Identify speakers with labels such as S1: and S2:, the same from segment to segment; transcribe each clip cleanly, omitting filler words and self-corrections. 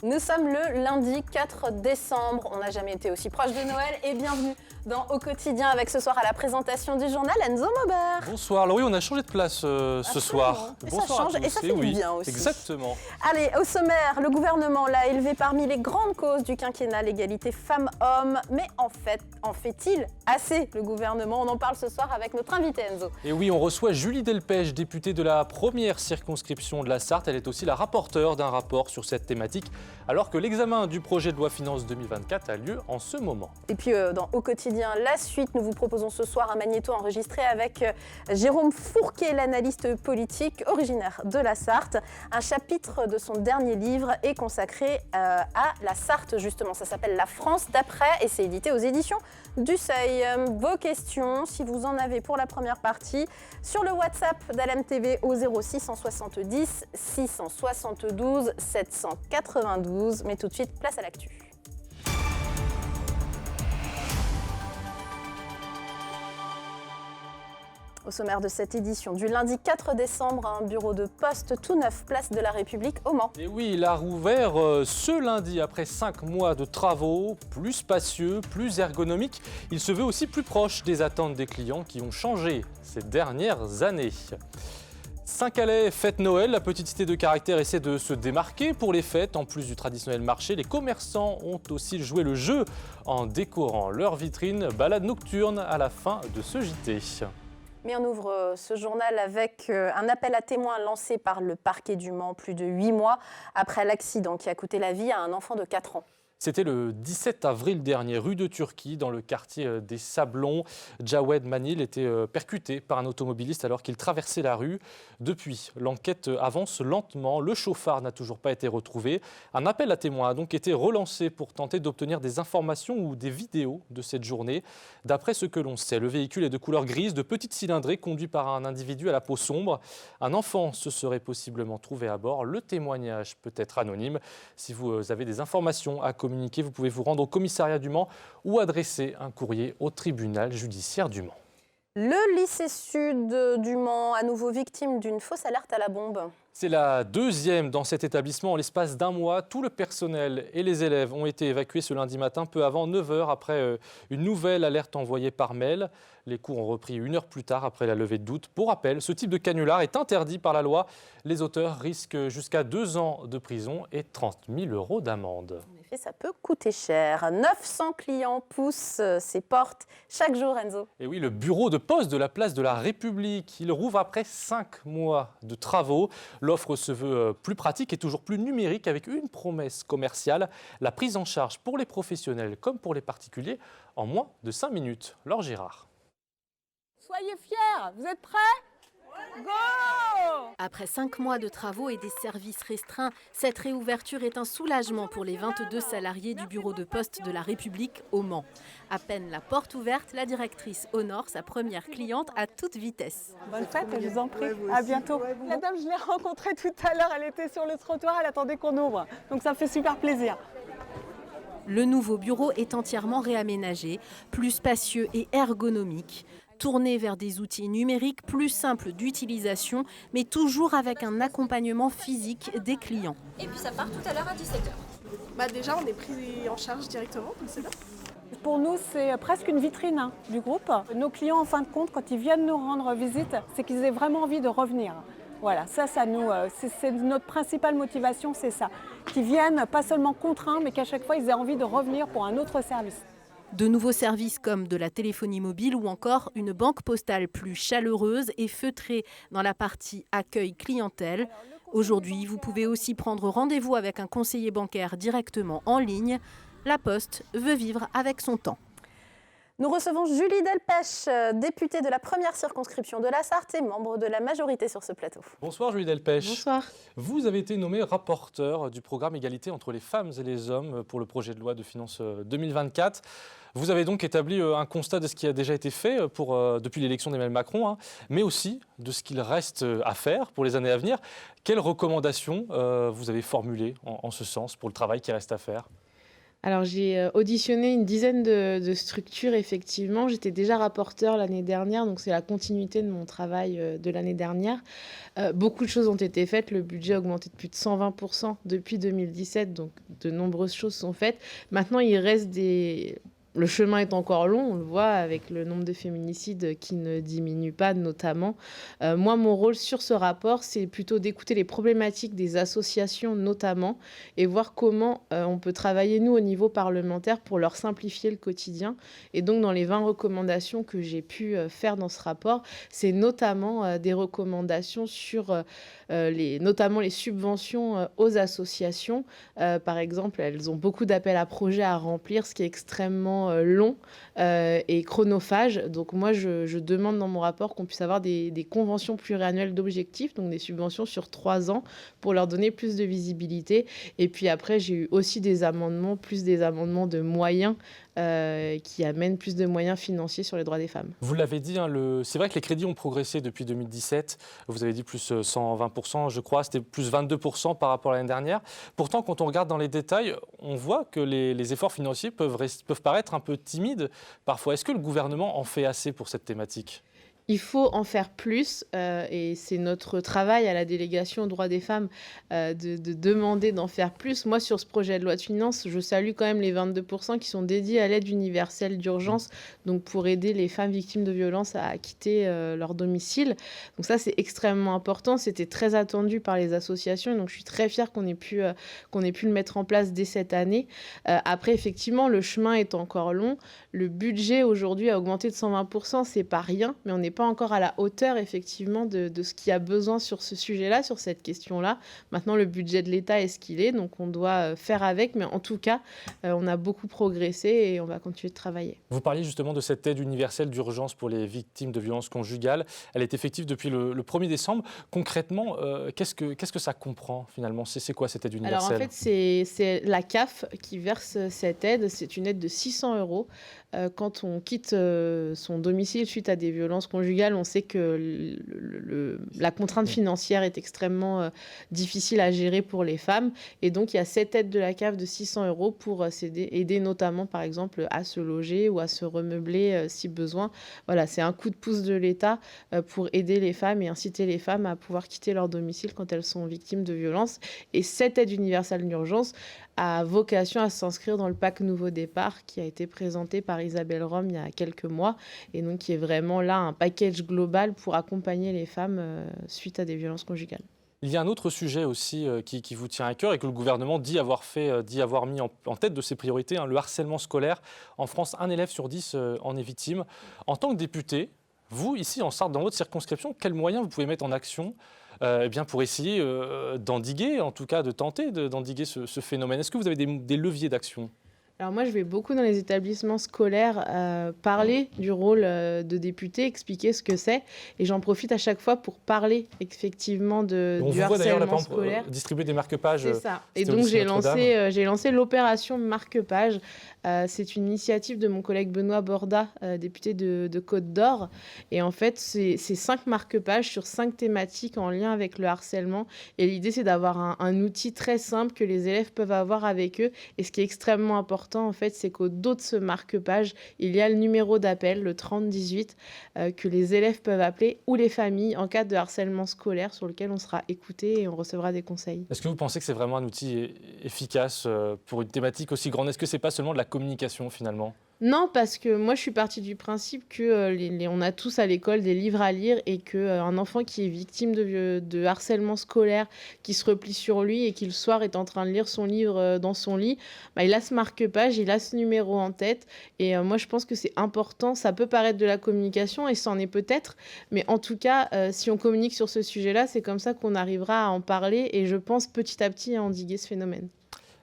S1: Nous sommes le lundi 4 décembre, on n'a jamais été aussi proche de Noël et bienvenue dans Au quotidien avec ce soir à la présentation du journal Enzo Maubert.
S2: Bonsoir, alors oui on a changé de place ce soir.
S1: Et
S2: bonsoir
S1: ça change
S2: à tous.
S1: et ça fait du bien aussi.
S2: Exactement.
S1: Allez, au sommaire, le gouvernement l'a élevé parmi les grandes causes du quinquennat, l'égalité femmes-hommes. Mais en fait-il assez le gouvernement? On en parle ce soir avec notre invité Enzo.
S2: Et oui, on reçoit Julie Delpech, députée de la première circonscription de la Sarthe. Elle est aussi la rapporteure d'un rapport sur cette thématique, alors que l'examen du projet de loi finances 2024 a lieu en ce moment.
S1: Et puis dans Au quotidien, la suite, nous vous proposons ce soir un magnéto enregistré avec Jérôme Fourquet, l'analyste politique originaire de la Sarthe. Un chapitre de son dernier livre est consacré à la Sarthe, justement. Ça s'appelle La France d'après et c'est édité aux éditions du Seuil. Vos questions, si vous en avez pour la première partie, sur le WhatsApp d'Alem TV au 0670 672 792. Mais tout de suite, place à l'actu. Au sommaire de cette édition du lundi 4 décembre, un bureau de poste tout neuf, place de la République au Mans.
S2: Et oui, il a rouvert ce lundi après 5 mois de travaux, plus spacieux, plus ergonomique. Il se veut aussi plus proche des attentes des clients qui ont changé ces dernières années. Saint-Calais fête Noël, la petite cité de caractère essaie de se démarquer pour les fêtes. En plus du traditionnel marché, les commerçants ont aussi joué le jeu en décorant leur vitrine. Balade nocturne à la fin de ce JT.
S1: Mais on ouvre ce journal avec un appel à témoins lancé par le parquet du Mans plus de 8 mois après l'accident qui a coûté la vie à un enfant de 4 ans.
S2: C'était le 17 avril dernier, rue de Turquie, dans le quartier des Sablons. Jawed Manil était percuté par un automobiliste alors qu'il traversait la rue. Depuis, l'enquête avance lentement. Le chauffard n'a toujours pas été retrouvé. Un appel à témoins a donc été relancé pour tenter d'obtenir des informations ou des vidéos de cette journée. D'après ce que l'on sait, le véhicule est de couleur grise, de petite cylindrée, conduit par un individu à la peau sombre. Un enfant se serait possiblement trouvé à bord. Le témoignage peut être anonyme. Si vous avez des informations à communiquer, vous pouvez vous rendre au commissariat du Mans ou adresser un courrier au tribunal judiciaire du Mans.
S1: Le lycée sud du Mans, à nouveau victime d'une fausse alerte à la bombe.
S2: C'est la deuxième dans cet établissement. En l'espace d'un mois, tout le personnel et les élèves ont été évacués ce lundi matin, peu avant 9h, après une nouvelle alerte envoyée par mail. Les cours ont repris 1 heure plus tard, après la levée de doute. Pour rappel, ce type de canular est interdit par la loi. Les auteurs risquent jusqu'à 2 ans de prison et 30 000 € d'amende.
S1: En effet, ça peut coûter cher. 900 clients poussent ses portes chaque jour, Enzo.
S2: Et oui, le bureau de poste de la place de la République, il rouvre après 5 mois de travaux. L'offre se veut plus pratique et toujours plus numérique avec une promesse commerciale, la prise en charge pour les professionnels comme pour les particuliers en moins de 5 minutes. Laure Girard.
S3: Soyez fiers, vous êtes prêts ? Go !
S4: Après 5 mois de travaux et des services restreints, cette réouverture est un soulagement pour les 22 salariés du bureau de poste de la République au Mans. À peine la porte ouverte, la directrice honore sa première cliente à toute vitesse.
S3: Bonne fête, je vous en prie. À bientôt. La dame, je l'ai rencontrée tout à l'heure, elle était sur le trottoir, elle attendait qu'on ouvre. Donc ça me fait super plaisir.
S4: Le nouveau bureau est entièrement réaménagé, plus spacieux et ergonomique. Tourné vers des outils numériques plus simples d'utilisation, mais toujours avec un accompagnement physique des clients.
S5: Et puis ça part tout à l'heure à 17h.
S6: Déjà, on est pris en charge directement, donc c'est bien.
S3: Pour nous, c'est presque une vitrine du groupe. Nos clients, en fin de compte, quand ils viennent nous rendre visite, c'est qu'ils aient vraiment envie de revenir. Voilà, c'est notre principale motivation, c'est ça. Qu'ils viennent pas seulement contraints, mais qu'à chaque fois, ils aient envie de revenir pour un autre service.
S4: De nouveaux services comme de la téléphonie mobile ou encore une banque postale plus chaleureuse et feutrée dans la partie accueil clientèle. Aujourd'hui, vous pouvez aussi prendre rendez-vous avec un conseiller bancaire directement en ligne. La Poste veut vivre avec son temps.
S1: Nous recevons Julie Delpech, députée de la première circonscription de la Sarthe et membre de la majorité sur ce plateau.
S2: Bonsoir Julie Delpech.
S1: Bonsoir.
S2: Vous avez été nommée rapporteur du programme Égalité entre les femmes et les hommes pour le projet de loi de finances 2024. Vous avez donc établi un constat de ce qui a déjà été fait depuis l'élection d'Emmanuel Macron, mais aussi de ce qu'il reste à faire pour les années à venir. Quelles recommandations vous avez formulées en ce sens pour le travail qui reste à faire ?
S7: Alors, j'ai auditionné une dizaine de structures, effectivement. J'étais déjà rapporteure l'année dernière, donc c'est la continuité de mon travail de l'année dernière. Beaucoup de choses ont été faites. Le budget a augmenté de plus de 120% depuis 2017, donc de nombreuses choses sont faites. Maintenant, il reste des... Le chemin est encore long, on le voit avec le nombre de féminicides qui ne diminue pas notamment. Moi, mon rôle sur ce rapport, c'est plutôt d'écouter les problématiques des associations notamment et voir comment on peut travailler, nous, au niveau parlementaire pour leur simplifier le quotidien. Et donc, dans les 20 recommandations que j'ai pu faire dans ce rapport, c'est notamment des recommandations sur notamment les subventions aux associations. Par exemple, elles ont beaucoup d'appels à projets à remplir, ce qui est extrêmement long et chronophage. Donc moi, je demande dans mon rapport qu'on puisse avoir des conventions pluriannuelles d'objectifs, donc des subventions sur 3 ans pour leur donner plus de visibilité. Et puis après, j'ai eu aussi des amendements, plus des amendements de moyens qui amènent plus de moyens financiers sur les droits des femmes.
S2: Vous l'avez dit, hein, c'est vrai que les crédits ont progressé depuis 2017. Vous avez dit plus 120%, je crois, c'était plus 22% par rapport à l'année dernière. Pourtant, quand on regarde dans les détails, on voit que les efforts financiers peuvent paraître un peu timides parfois. Est-ce que le gouvernement en fait assez pour cette thématique ?
S7: Il faut en faire plus et c'est notre travail à la délégation aux droits des femmes de demander d'en faire plus. Moi, sur ce projet de loi de finances, je salue quand même les 22% qui sont dédiés à l'aide universelle d'urgence, donc pour aider les femmes victimes de violences à quitter leur domicile. Donc ça, c'est extrêmement important. C'était très attendu par les associations, donc je suis très fière qu'on ait pu le mettre en place dès cette année. Après, effectivement, le chemin est encore long. Le budget aujourd'hui a augmenté de 120%, c'est pas rien, mais on n'est pas encore à la hauteur effectivement de ce qu'il y a besoin sur ce sujet-là, sur cette question-là. Maintenant, le budget de l'État est ce qu'il est, donc on doit faire avec, mais en tout cas, on a beaucoup progressé et on va continuer de travailler.
S2: Vous parliez justement de cette aide universelle d'urgence pour les victimes de violences conjugales. Elle est effective depuis le 1er décembre. Concrètement, qu'est-ce que ça comprend finalement ? C'est quoi cette aide universelle ?
S7: Alors en fait, c'est la CAF qui verse cette aide. C'est une aide de 600 €. Quand on quitte son domicile suite à des violences conjugales, on sait que la contrainte financière est extrêmement difficile à gérer pour les femmes. Et donc, il y a cette aide de la CAF de 600 € pour aider notamment, par exemple, à se loger ou à se remeubler si besoin. Voilà, c'est un coup de pouce de l'État pour aider les femmes et inciter les femmes à pouvoir quitter leur domicile quand elles sont victimes de violences. Et cette aide universelle d'urgence a vocation à s'inscrire dans le PAC Nouveau Départ qui a été présenté par Isabelle Rome il y a quelques mois et donc qui est vraiment là un package global pour accompagner les femmes suite à des violences conjugales.
S2: Il y a un autre sujet aussi qui vous tient à cœur et que le gouvernement dit avoir mis en tête de ses priorités, hein, le harcèlement scolaire. En France, 1 élève sur 10 en est victime. En tant que député, vous, ici en Sarthe, dans votre circonscription, quels moyens vous pouvez mettre en action pour essayer d'endiguer, en tout cas de tenter d'endiguer ce phénomène ? Est-ce que vous avez des leviers d'action ?
S7: Alors moi, je vais beaucoup dans les établissements scolaires parler du rôle de député, expliquer ce que c'est. Et j'en profite à chaque fois pour parler effectivement du harcèlement scolaire.
S2: Distribuer des marque-pages.
S7: C'est ça. Et donc j'ai lancé l'opération marque-page. C'est une initiative de mon collègue Benoît Borda, député de Côte-d'Or. Et en fait, c'est 5 marque-pages sur 5 thématiques en lien avec le harcèlement. Et l'idée, c'est d'avoir un outil très simple que les élèves peuvent avoir avec eux. Et ce qui est extrêmement important, en fait, c'est qu'au dos de ce marque-page, il y a le numéro d'appel, le 3018, que les élèves peuvent appeler ou les familles en cas de harcèlement scolaire sur lequel on sera écouté et on recevra des conseils.
S2: Est-ce que vous pensez que c'est vraiment un outil efficace pour une thématique aussi grande ? Est-ce que c'est pas seulement de la communication finalement ?
S7: Non, parce que moi, je suis partie du principe que on a tous à l'école des livres à lire et qu'un enfant qui est victime de harcèlement scolaire, qui se replie sur lui et qui le soir est en train de lire son livre dans son lit, il a ce marque-page, il a ce numéro en tête. Et moi, je pense que c'est important. Ça peut paraître de la communication et c'en est peut-être. Mais en tout cas, si on communique sur ce sujet-là, c'est comme ça qu'on arrivera à en parler et je pense petit à petit à endiguer ce phénomène.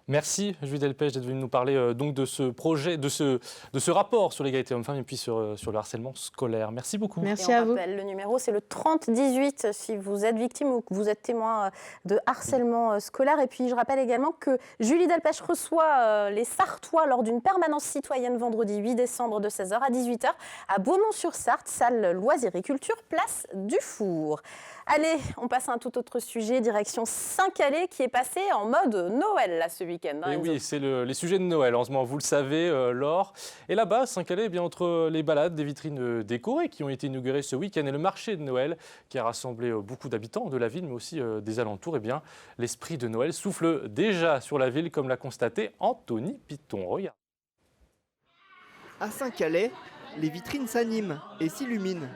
S2: Merci Julie Delpech d'être venue nous parler donc de ce projet, de ce rapport sur l'égalité homme-femme et puis sur le harcèlement scolaire. Merci beaucoup.
S7: Merci à vous.
S1: Le numéro, c'est le 3018 si vous êtes victime ou que vous êtes témoin de harcèlement scolaire. Et puis, je rappelle également que Julie Delpech reçoit les Sarthois lors d'une permanence citoyenne vendredi 8 décembre de 16h à 18h à Beaumont-sur-Sarthe, salle Loisirs et Culture, place du Four. Allez, on passe à un tout autre sujet, direction Saint-Calais qui est passé en mode Noël là, ce week-end. week-end.
S2: Et oui, c'est les sujets de Noël en ce moment, vous le savez, Laure. Et là-bas, Saint-Calais, bien entre les balades, des vitrines décorées qui ont été inaugurées ce week-end et le marché de Noël qui a rassemblé beaucoup d'habitants de la ville, mais aussi des alentours, eh bien, l'esprit de Noël souffle déjà sur la ville, comme l'a constaté Anthony Piton. Regarde.
S8: À Saint-Calais, les vitrines s'animent et s'illuminent.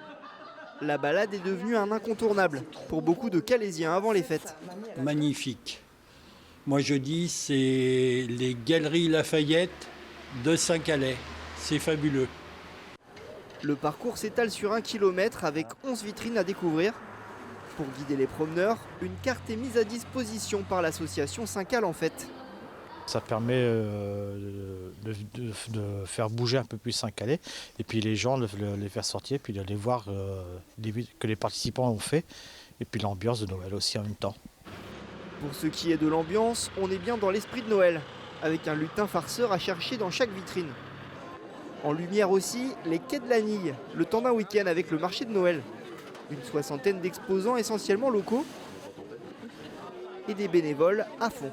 S8: La balade est devenue un incontournable pour beaucoup de Calaisiens avant les fêtes.
S9: Magnifique. Moi je dis c'est les Galeries Lafayette de Saint-Calais. C'est fabuleux.
S8: Le parcours s'étale sur 1 kilomètre avec 11 vitrines à découvrir. Pour guider les promeneurs, une carte est mise à disposition par l'association Saint-Cal en fête.
S10: Ça permet de faire bouger un peu plus Saint-Calais et puis les gens les faire sortir, puis d'aller voir que les participants ont fait et puis l'ambiance de Noël aussi en même temps.
S8: Pour ce qui est de l'ambiance, on est bien dans l'esprit de Noël, avec un lutin farceur à chercher dans chaque vitrine. En lumière aussi, les quais de l'Anille, le temps d'un week-end avec le marché de Noël. Une 60aine d'exposants essentiellement locaux et des bénévoles à fond.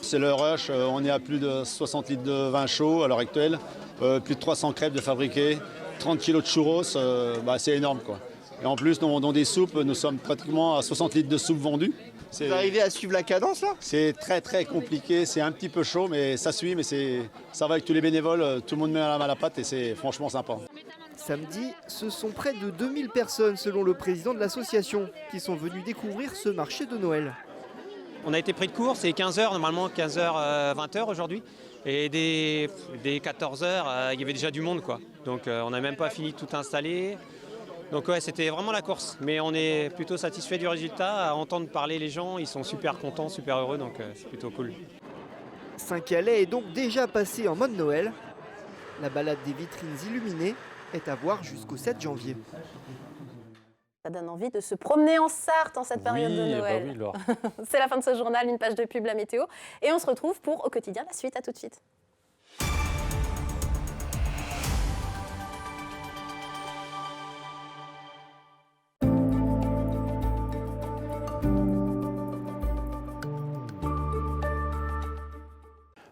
S11: C'est le rush, on est à plus de 60 litres de vin chaud à l'heure actuelle, plus de 300 crêpes de fabriquées, 30 kilos de churros, c'est énorme quoi. Et en plus, dans des soupes, nous sommes pratiquement à 60 litres de soupe vendue.
S8: Vous arrivez à suivre la cadence là?
S11: C'est très très compliqué, c'est un petit peu chaud, mais ça suit, mais ça va avec tous les bénévoles, tout le monde met la main à la pâte et c'est franchement sympa.
S8: Samedi, ce sont près de 2000 personnes selon le président de l'association qui sont venues découvrir ce marché de Noël.
S12: On a été pris de court, c'est 15h, normalement 15h, 20h aujourd'hui. Et dès 14h, il y avait déjà du monde, quoi. Donc on n'a même pas fini de tout installer. Donc ouais, c'était vraiment la course. Mais on est plutôt satisfait du résultat. À entendre parler les gens, ils sont super contents, super heureux, donc c'est plutôt cool.
S8: Saint-Calais est donc déjà passé en mode Noël. La balade des vitrines illuminées est à voir jusqu'au 7 janvier.
S1: Ça donne envie de se promener en Sarthe en cette période de Noël.
S2: Bah oui, Laure.
S1: C'est la fin de ce journal, une page de pub, la météo. Et on se retrouve pour Au quotidien, la suite. À tout de suite.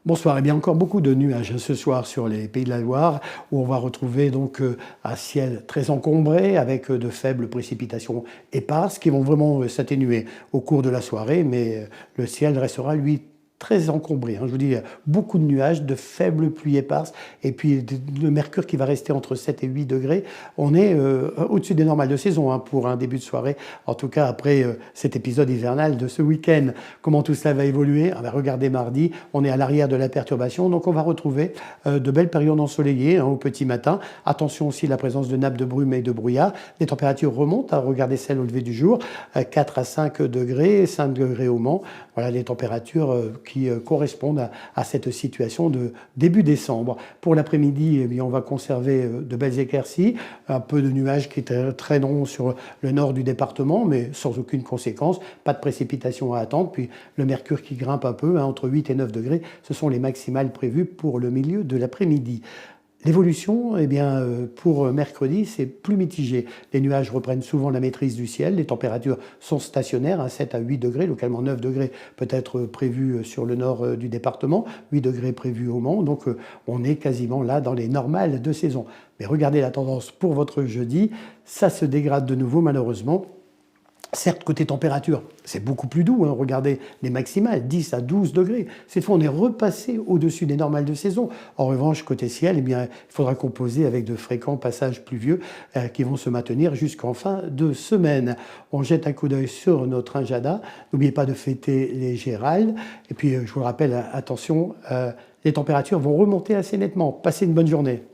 S13: Bonsoir, et bien encore beaucoup de nuages ce soir sur les Pays de la Loire où on va retrouver donc un ciel très encombré avec de faibles précipitations éparses qui vont vraiment s'atténuer au cours de la soirée, mais le ciel restera lui très encombré. Je vous dis, beaucoup de nuages, de faibles pluies éparses et puis le mercure qui va rester entre 7 et 8 degrés. On est au-dessus des normales de saison pour un début de soirée, en tout cas après cet épisode hivernal de ce week-end. Comment tout cela va évoluer? Regardez mardi, on est à l'arrière de la perturbation, donc on va retrouver de belles périodes ensoleillées au petit matin. Attention aussi à la présence de nappes de brume et de brouillard. Les températures remontent, regardez celles au lever du jour, 4 à 5 degrés, 5 degrés au Mans. Voilà les températures qui correspondent à cette situation de début décembre. Pour l'après-midi, eh bien, on va conserver de belles éclaircies, un peu de nuages qui traîneront sur le nord du département, mais sans aucune conséquence, pas de précipitations à attendre, puis le mercure qui grimpe un peu, entre 8 et 9 degrés, ce sont les maximales prévues pour le milieu de l'après-midi. L'évolution, eh bien, pour mercredi, c'est plus mitigé. Les nuages reprennent souvent la maîtrise du ciel. Les températures sont stationnaires, 7 à 8 degrés, localement 9 degrés peut être prévu sur le nord du département, 8 degrés prévus au Mans. Donc, on est quasiment là dans les normales de saison. Mais regardez la tendance pour votre jeudi, ça se dégrade de nouveau malheureusement. Certes, côté température, c'est beaucoup plus doux. Regardez les maximales, 10 à 12 degrés. Cette fois, on est repassé au-dessus des normales de saison. En revanche, côté ciel, eh bien, il faudra composer avec de fréquents passages pluvieux qui vont se maintenir jusqu'en fin de semaine. On jette un coup d'œil sur notre agenda. N'oubliez pas de fêter les Géraldes. Et puis, je vous rappelle, attention, les températures vont remonter assez nettement. Passez une bonne journée.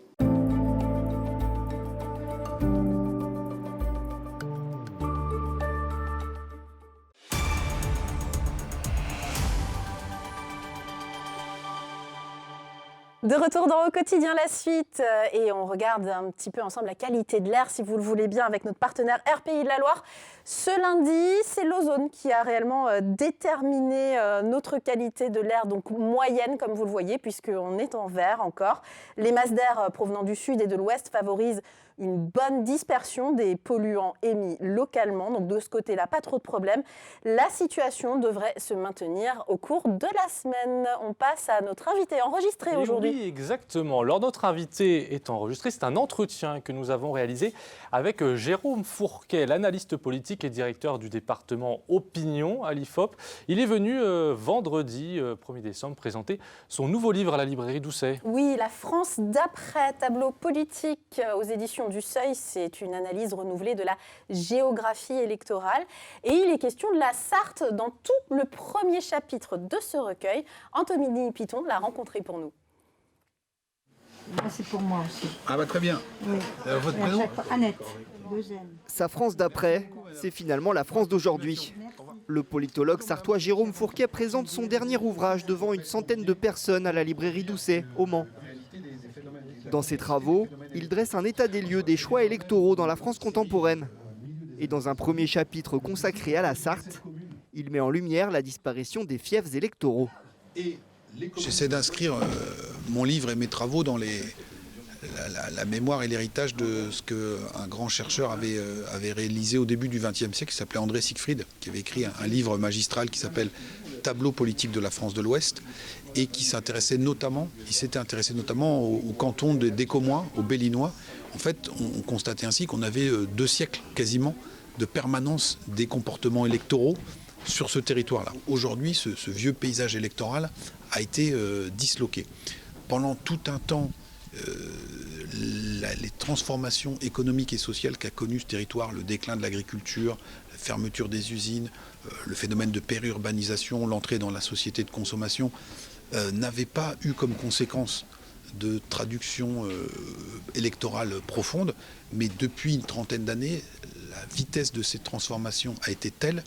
S1: De retour dans Au quotidien, la suite, et on regarde un petit peu ensemble la qualité de l'air, si vous le voulez bien, avec notre partenaire RPI de la Loire. Ce lundi, c'est l'ozone qui a réellement déterminé notre qualité de l'air, donc moyenne, comme vous le voyez, puisqu'on est en vert encore. Les masses d'air provenant du sud et de l'ouest favorisent une bonne dispersion des polluants émis localement. Donc de ce côté-là, pas trop de problèmes. La situation devrait se maintenir au cours de la semaine. On passe à notre invité enregistré aujourd'hui.
S2: Oui, exactement. Alors notre invité est enregistré. C'est un entretien que nous avons réalisé avec Jérôme Fourquet, l'analyste politique et directeur du département Opinion à l'IFOP. Il est venu vendredi 1er décembre présenter son nouveau livre à la librairie Doucet.
S1: Oui, La France d'après, tableau politique aux éditions du Seuil. C'est une analyse renouvelée de la géographie électorale. Et il est question de la Sarthe dans tout le premier chapitre de ce recueil. Anthony Piton l'a rencontré pour nous.
S14: C'est pour moi aussi.
S15: Ah bah très bien.
S14: Oui.
S15: Votre prénom ?
S14: Annette. 2 N.
S8: Sa France d'après, c'est finalement la France d'aujourd'hui. Le politologue sartois Jérôme Fourquet présente son dernier ouvrage devant une centaine de personnes à la librairie Doucet, au Mans. Dans ses travaux, il dresse un état des lieux des choix électoraux dans la France contemporaine. Et dans un premier chapitre consacré à la Sarthe, il met en lumière la disparition des fiefs électoraux.
S15: J'essaie d'inscrire mon livre et mes travaux dans la mémoire et l'héritage de ce qu'un grand chercheur avait réalisé au début du XXe siècle, qui s'appelait André Siegfried, qui avait écrit un livre magistral qui s'appelle « Tableau politique de la France de l'Ouest » et qui s'était intéressé notamment au canton d'Écomois, au Bellinois. En fait, on constatait ainsi qu'on avait 2 siècles quasiment de permanence des comportements électoraux sur ce territoire-là. Aujourd'hui, ce vieux paysage électoral a été disloqué. Pendant tout un temps, les transformations économiques et sociales qu'a connues ce territoire, le déclin de l'agriculture, la fermeture des usines, le phénomène de périurbanisation, l'entrée dans la société de consommation, n'avaient pas eu comme conséquence de traduction électorale profonde, mais depuis une trentaine d'années, la vitesse de ces transformations a été telle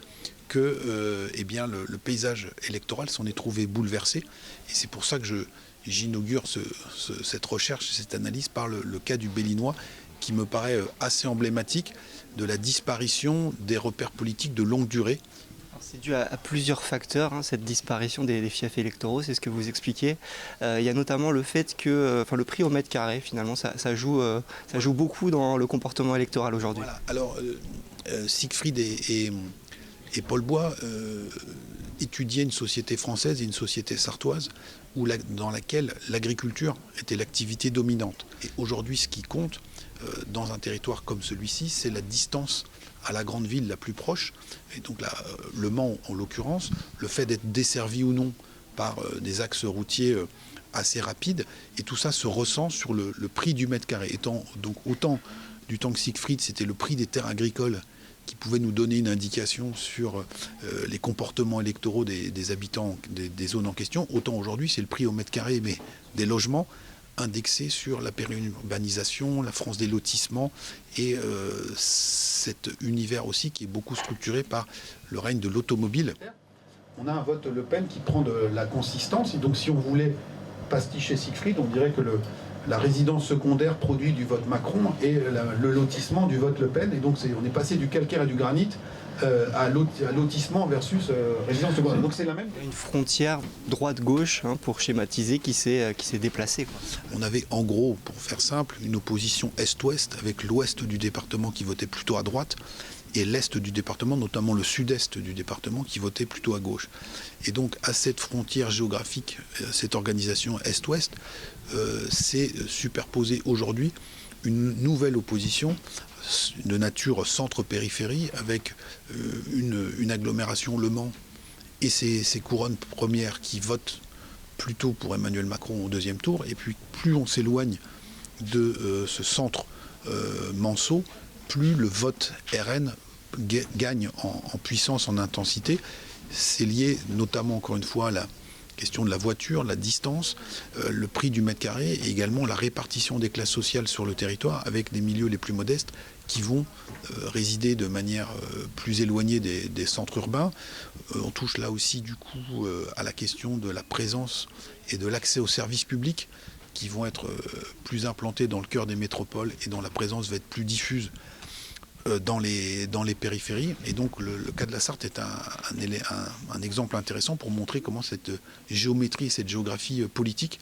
S15: que le paysage électoral s'en est trouvé bouleversé. Et c'est pour ça que j'inaugure cette recherche, cette analyse par le cas du Bellinois, qui me paraît assez emblématique de la disparition des repères politiques de longue durée.
S16: C'est dû à plusieurs facteurs, cette disparition des fiefs électoraux, c'est ce que vous expliquez. Il y a notamment le fait que le prix au mètre carré, finalement, ça joue beaucoup dans le comportement électoral aujourd'hui.
S15: Voilà. Alors, Siegfried et Paul Bois étudiaient une société française et une société sartoise dans laquelle l'agriculture était l'activité dominante. Et aujourd'hui, ce qui compte dans un territoire comme celui-ci, c'est la distance à la grande ville la plus proche. Et donc là, le Mans, en l'occurrence, le fait d'être desservi ou non par des axes routiers assez rapides, et tout ça se ressent sur le prix du mètre carré. Donc autant du temps que Siegfried, c'était le prix des terres agricoles qui pouvait nous donner une indication sur les comportements électoraux des habitants des zones en question, autant aujourd'hui c'est le prix au mètre carré, mais des logements indexés sur la périurbanisation, la France des lotissements et cet univers aussi qui est beaucoup structuré par le règne de l'automobile.
S17: On a un vote Le Pen qui prend de la consistance, et donc si on voulait pasticher Siegfried, on dirait que la résidence secondaire produit du vote Macron et le lotissement du vote Le Pen. Et donc on est passé du calcaire et du granit à lotissement versus résidence secondaire. Donc c'est la même.
S16: Une frontière droite-gauche, pour schématiser, qui s'est déplacée.
S15: On avait en gros, pour faire simple, une opposition est-ouest avec l'ouest du département qui votait plutôt à droite et l'est du département, notamment le sud-est du département, qui votait plutôt à gauche. Et donc à cette frontière géographique, cette organisation est-ouest, s'est superposée aujourd'hui une nouvelle opposition de nature centre-périphérie avec une agglomération Le Mans et ses couronnes premières qui votent plutôt pour Emmanuel Macron au deuxième tour. Et puis plus on s'éloigne de ce centre manceau, plus le vote RN gagne en puissance, en intensité. C'est lié notamment, encore une fois, à la question de la voiture, la distance, le prix du mètre carré et également la répartition des classes sociales sur le territoire avec les milieux les plus modestes qui vont résider de manière plus éloignée des centres urbains. On touche là aussi du coup à la question de la présence et de l'accès aux services publics qui vont être plus implantés dans le cœur des métropoles et dont la présence va être plus diffuse dans les périphéries. Et donc le cas de la Sarthe est un exemple intéressant pour montrer comment cette géométrie, cette géographie politique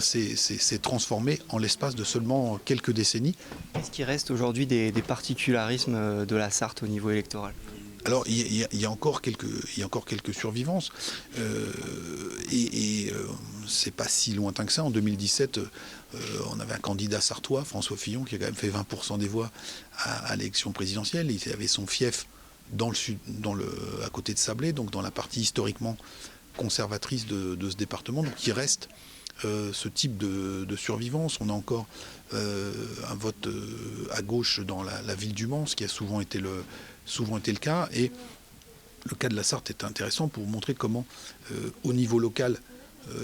S15: s'est transformée en l'espace de seulement quelques décennies.
S16: Est-ce qu'il reste aujourd'hui des particularismes de la Sarthe au niveau électoral ?
S15: Alors, il y a encore quelques survivances. C'est pas si lointain que ça. En 2017, on avait un candidat sartois, François Fillon, qui a quand même fait 20% des voix à l'élection présidentielle. Il avait son fief dans le sud, à côté de Sablé, donc dans la partie historiquement conservatrice de ce département. Donc, il reste ce type de survivance. On a encore un vote à gauche dans la ville du Mans, ce qui a souvent été le cas. Et le cas de la Sarthe est intéressant pour montrer comment, au niveau local,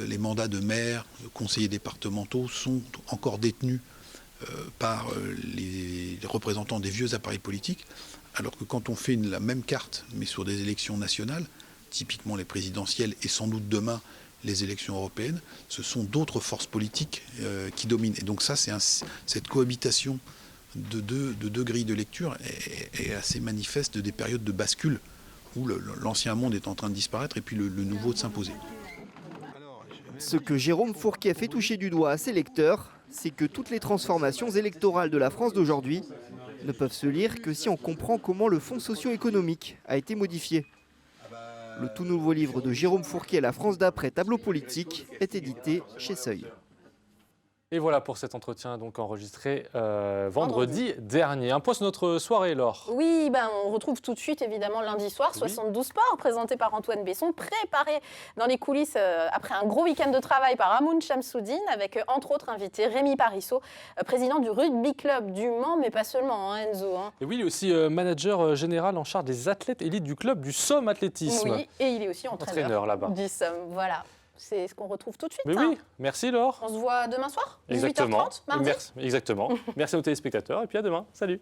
S15: les mandats de maire, de conseillers départementaux sont encore détenus par les représentants des vieux appareils politiques, alors que quand on fait la même carte, mais sur des élections nationales, typiquement les présidentielles et sans doute demain les élections européennes, ce sont d'autres forces politiques qui dominent. Et donc ça, cette cohabitation de deux grilles de lecture est assez manifeste des périodes de bascule où l'ancien monde est en train de disparaître et puis le nouveau de s'imposer.
S8: Ce que Jérôme Fourquet fait toucher du doigt à ses lecteurs, c'est que toutes les transformations électorales de la France d'aujourd'hui ne peuvent se lire que si on comprend comment le fonds socio-économique a été modifié. Le tout nouveau livre de Jérôme Fourquet, La France d'après, tableau politique, est édité chez Seuil.
S2: Et voilà pour cet entretien donc enregistré vendredi dernier. Un point sur notre soirée, Laure.
S1: Oui, on retrouve tout de suite, évidemment, lundi soir, 72 Sports, présenté par Antoine Besson, préparé dans les coulisses après un gros week-end de travail par Amoun Chamsoudine, avec entre autres invité Rémi Parisot, président du Rugby Club du Mans, mais pas seulement, Enzo.
S2: Et oui, il est aussi manager général en charge des athlètes élites du club du Somme Athlétisme.
S1: Oui, et il est aussi entraîneur
S2: là-bas
S1: du Somme, voilà. C'est ce qu'on retrouve tout de suite.
S2: Mais oui, merci Laure.
S1: On se voit demain soir, 18h30,
S2: Exactement.
S1: mardi.
S2: Exactement. Merci aux téléspectateurs et puis à demain. Salut.